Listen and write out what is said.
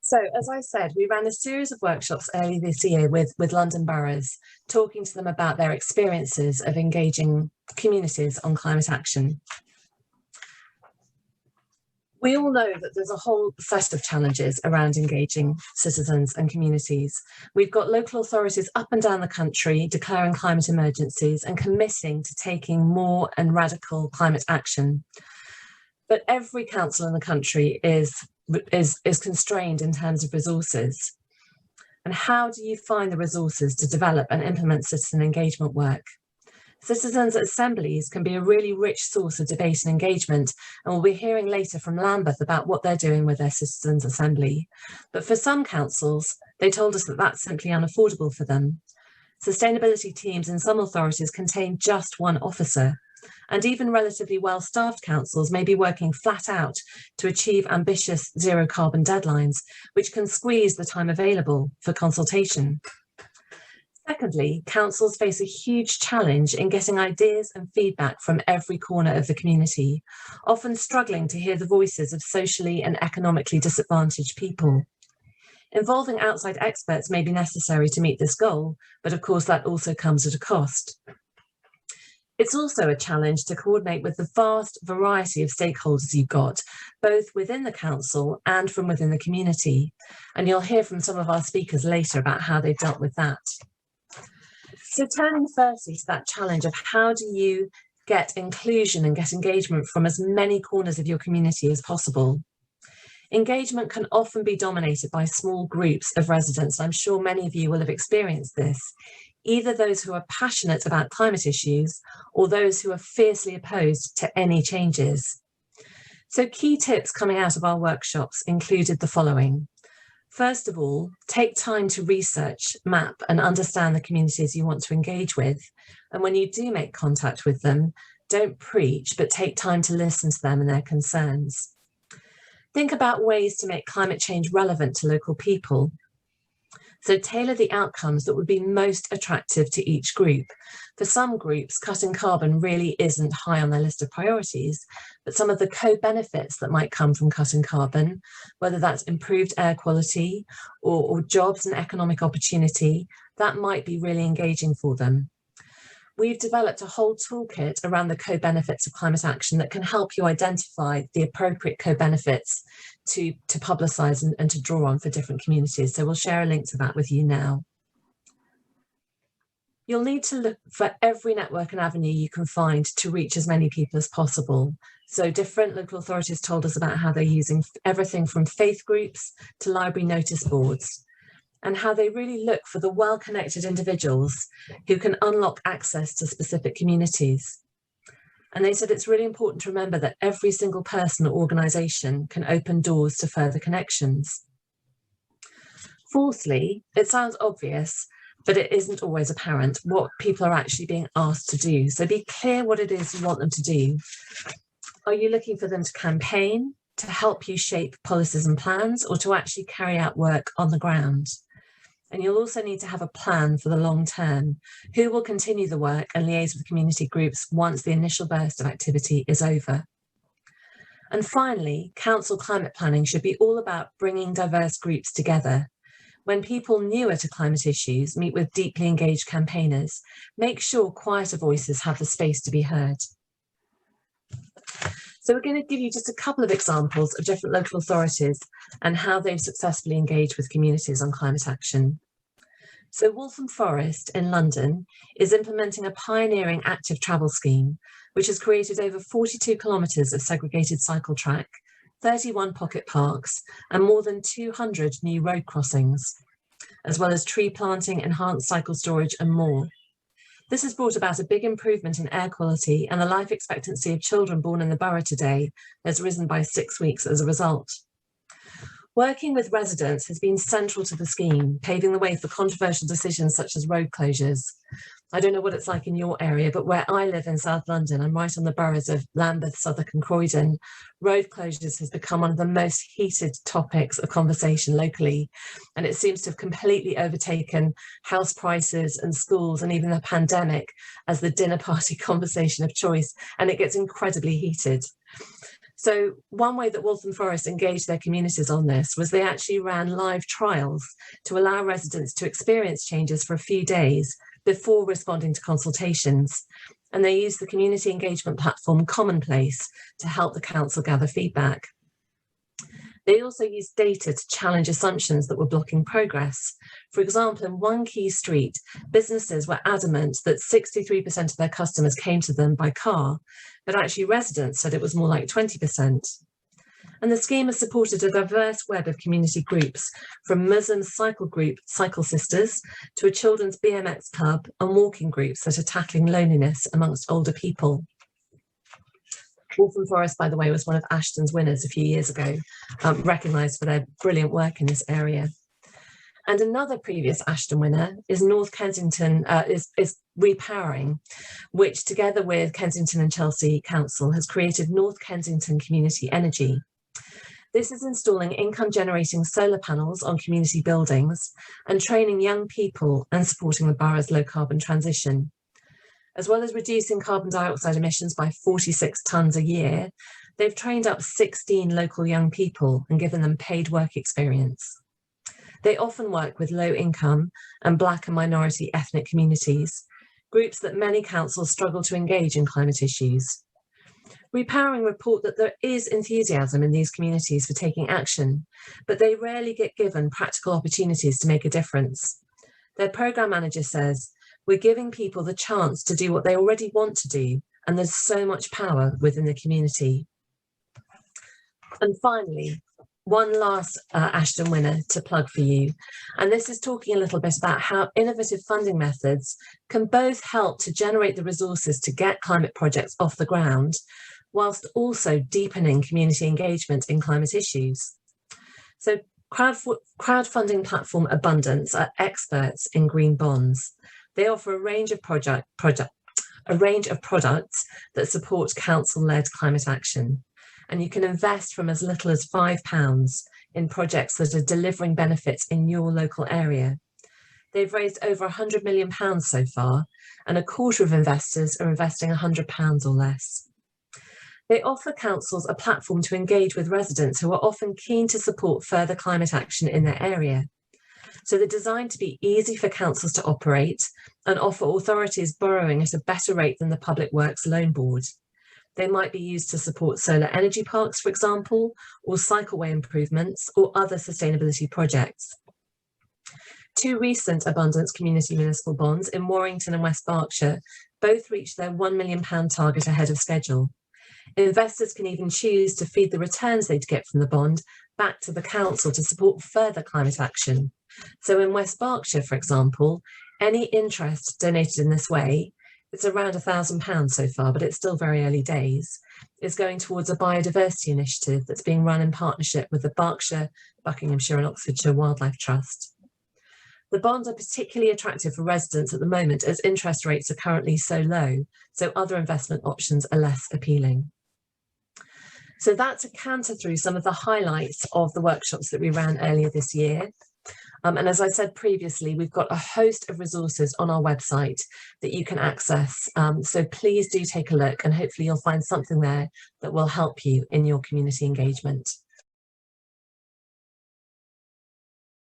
So, as I said, we ran a series of workshops early this year with London boroughs, talking to them about their experiences of engaging communities on climate action. We all know that there's a whole set of challenges around engaging citizens and communities. We've got local authorities up and down the country declaring climate emergencies and committing to taking more and radical climate action. But every council in the country is constrained in terms of resources. And how do you find the resources to develop and implement citizen engagement work? Citizens' assemblies can be a really rich source of debate and engagement, and we'll be hearing later from Lambeth about what they're doing with their citizens' assembly. But for some councils, they told us that that's simply unaffordable for them. Sustainability teams in some authorities contain just one officer, and even relatively well-staffed councils may be working flat out to achieve ambitious zero carbon deadlines, which can squeeze the time available for consultation. Secondly, councils face a huge challenge in getting ideas and feedback from every corner of the community, often struggling to hear the voices of socially and economically disadvantaged people. Involving outside experts may be necessary to meet this goal, but of course that also comes at a cost. It's also a challenge to coordinate with the vast variety of stakeholders you've got, both within the council and from within the community. And you'll hear from some of our speakers later about how they've dealt with that. So turning firstly to that challenge of how do you get inclusion and get engagement from as many corners of your community as possible. Engagement can often be dominated by small groups of residents. I'm sure many of you will have experienced this, either those who are passionate about climate issues or those who are fiercely opposed to any changes. So key tips coming out of our workshops included the following. First of all, take time to research, map and understand the communities you want to engage with. And when you do make contact with them, don't preach, but take time to listen to them and their concerns. Think about ways to make climate change relevant to local people. So tailor the outcomes that would be most attractive to each group. For some groups, cutting carbon really isn't high on their list of priorities, but some of the co-benefits that might come from cutting carbon, whether that's improved air quality or jobs and economic opportunity, that might be really engaging for them. We've developed a whole toolkit around the co-benefits of climate action that can help you identify the appropriate co-benefits to publicise and to draw on for different communities. So we'll share a link to that with you now. You'll need to look for every network and avenue you can find to reach as many people as possible. So different local authorities told us about how they're using everything from faith groups to library notice boards, and how they really look for the well-connected individuals who can unlock access to specific communities. And they said it's really important to remember that every single person or organisation can open doors to further connections. Fourthly, it sounds obvious, but it isn't always apparent what people are actually being asked to do. So be clear what it is you want them to do. Are you looking for them to campaign, to help you shape policies and plans, or to actually carry out work on the ground? And you'll also need to have a plan for the long term. Who will continue the work and liaise with community groups once the initial burst of activity is over? And finally, council climate planning should be all about bringing diverse groups together. When people newer to climate issues meet with deeply engaged campaigners, make sure quieter voices have the space to be heard. So we're going to give you just a couple of examples of different local authorities and how they've successfully engaged with communities on climate action. So Waltham Forest in London is implementing a pioneering active travel scheme, which has created over 42 kilometres of segregated cycle track, 31 pocket parks, and more than 200 new road crossings, as well as tree planting, enhanced cycle storage, and more. This has brought about a big improvement in air quality, and the life expectancy of children born in the borough today has risen by 6 weeks as a result. Working with residents has been central to the scheme, paving the way for controversial decisions such as road closures. I don't know what it's like in your area, but where I live in South London, I'm right on the boroughs of Lambeth, Southwark and Croydon. Road closures has become one of the most heated topics of conversation locally, and it seems to have completely overtaken house prices and schools and even the pandemic as the dinner party conversation of choice, and it gets incredibly heated. So one way that Waltham Forest engaged their communities on this was they actually ran live trials to allow residents to experience changes for a few days before responding to consultations. And they used the community engagement platform Commonplace to help the council gather feedback. They also used data to challenge assumptions that were blocking progress. For example, in one key street, businesses were adamant that 63% of their customers came to them by car, but actually residents said it was more like 20%. And the scheme has supported a diverse web of community groups, from Muslim cycle group Cycle Sisters to a children's BMX club and walking groups that are tackling loneliness amongst older people. Waltham Forest, by the way, was one of Ashden's winners a few years ago, recognised for their brilliant work in this area. And another previous Ashden winner is North Kensington, is Repowering, which together with Kensington and Chelsea Council has created North Kensington Community Energy. This is installing income-generating solar panels on community buildings and training young people and supporting the borough's low-carbon transition. As well as reducing carbon dioxide emissions by 46 tonnes a year, they've trained up 16 local young people and given them paid work experience. They often work with low-income and Black and minority ethnic communities, groups that many councils struggle to engage in climate issues. Repowering report that there is enthusiasm in these communities for taking action, but they rarely get given practical opportunities to make a difference. Their programme manager says, "We're giving people the chance to do what they already want to do, and there's so much power within the community." And finally, one last Ashden winner to plug for you. And this is talking a little bit about how innovative funding methods can both help to generate the resources to get climate projects off the ground, whilst also deepening community engagement in climate issues. So crowdfunding platform Abundance are experts in green bonds. They offer a range of products that support council-led climate action. And you can invest from as little as £5 in projects that are delivering benefits in your local area. They've raised over £100 million so far, and a quarter of investors are investing £100 or less. They offer councils a platform to engage with residents who are often keen to support further climate action in their area. So they're designed to be easy for councils to operate and offer authorities borrowing at a better rate than the Public Works Loan Board. They might be used to support solar energy parks, for example, or cycleway improvements or other sustainability projects. Two recent Abundance Community Municipal Bonds in Warrington and West Berkshire both reached their £1 million target ahead of schedule. Investors can even choose to feed the returns they'd get from the bond back to the council to support further climate action. So in West Berkshire, for example, any interest donated in this way, it's around £1,000 so far, but it's still very early days, is going towards a biodiversity initiative that's being run in partnership with the Berkshire, Buckinghamshire and Oxfordshire Wildlife Trust. The bonds are particularly attractive for residents at the moment as interest rates are currently so low, so other investment options are less appealing. So that's a canter through some of the highlights of the workshops that we ran earlier this year. And as I said previously, we've got a host of resources on our website that you can access. So please do take a look and hopefully you'll find something there that will help you in your community engagement.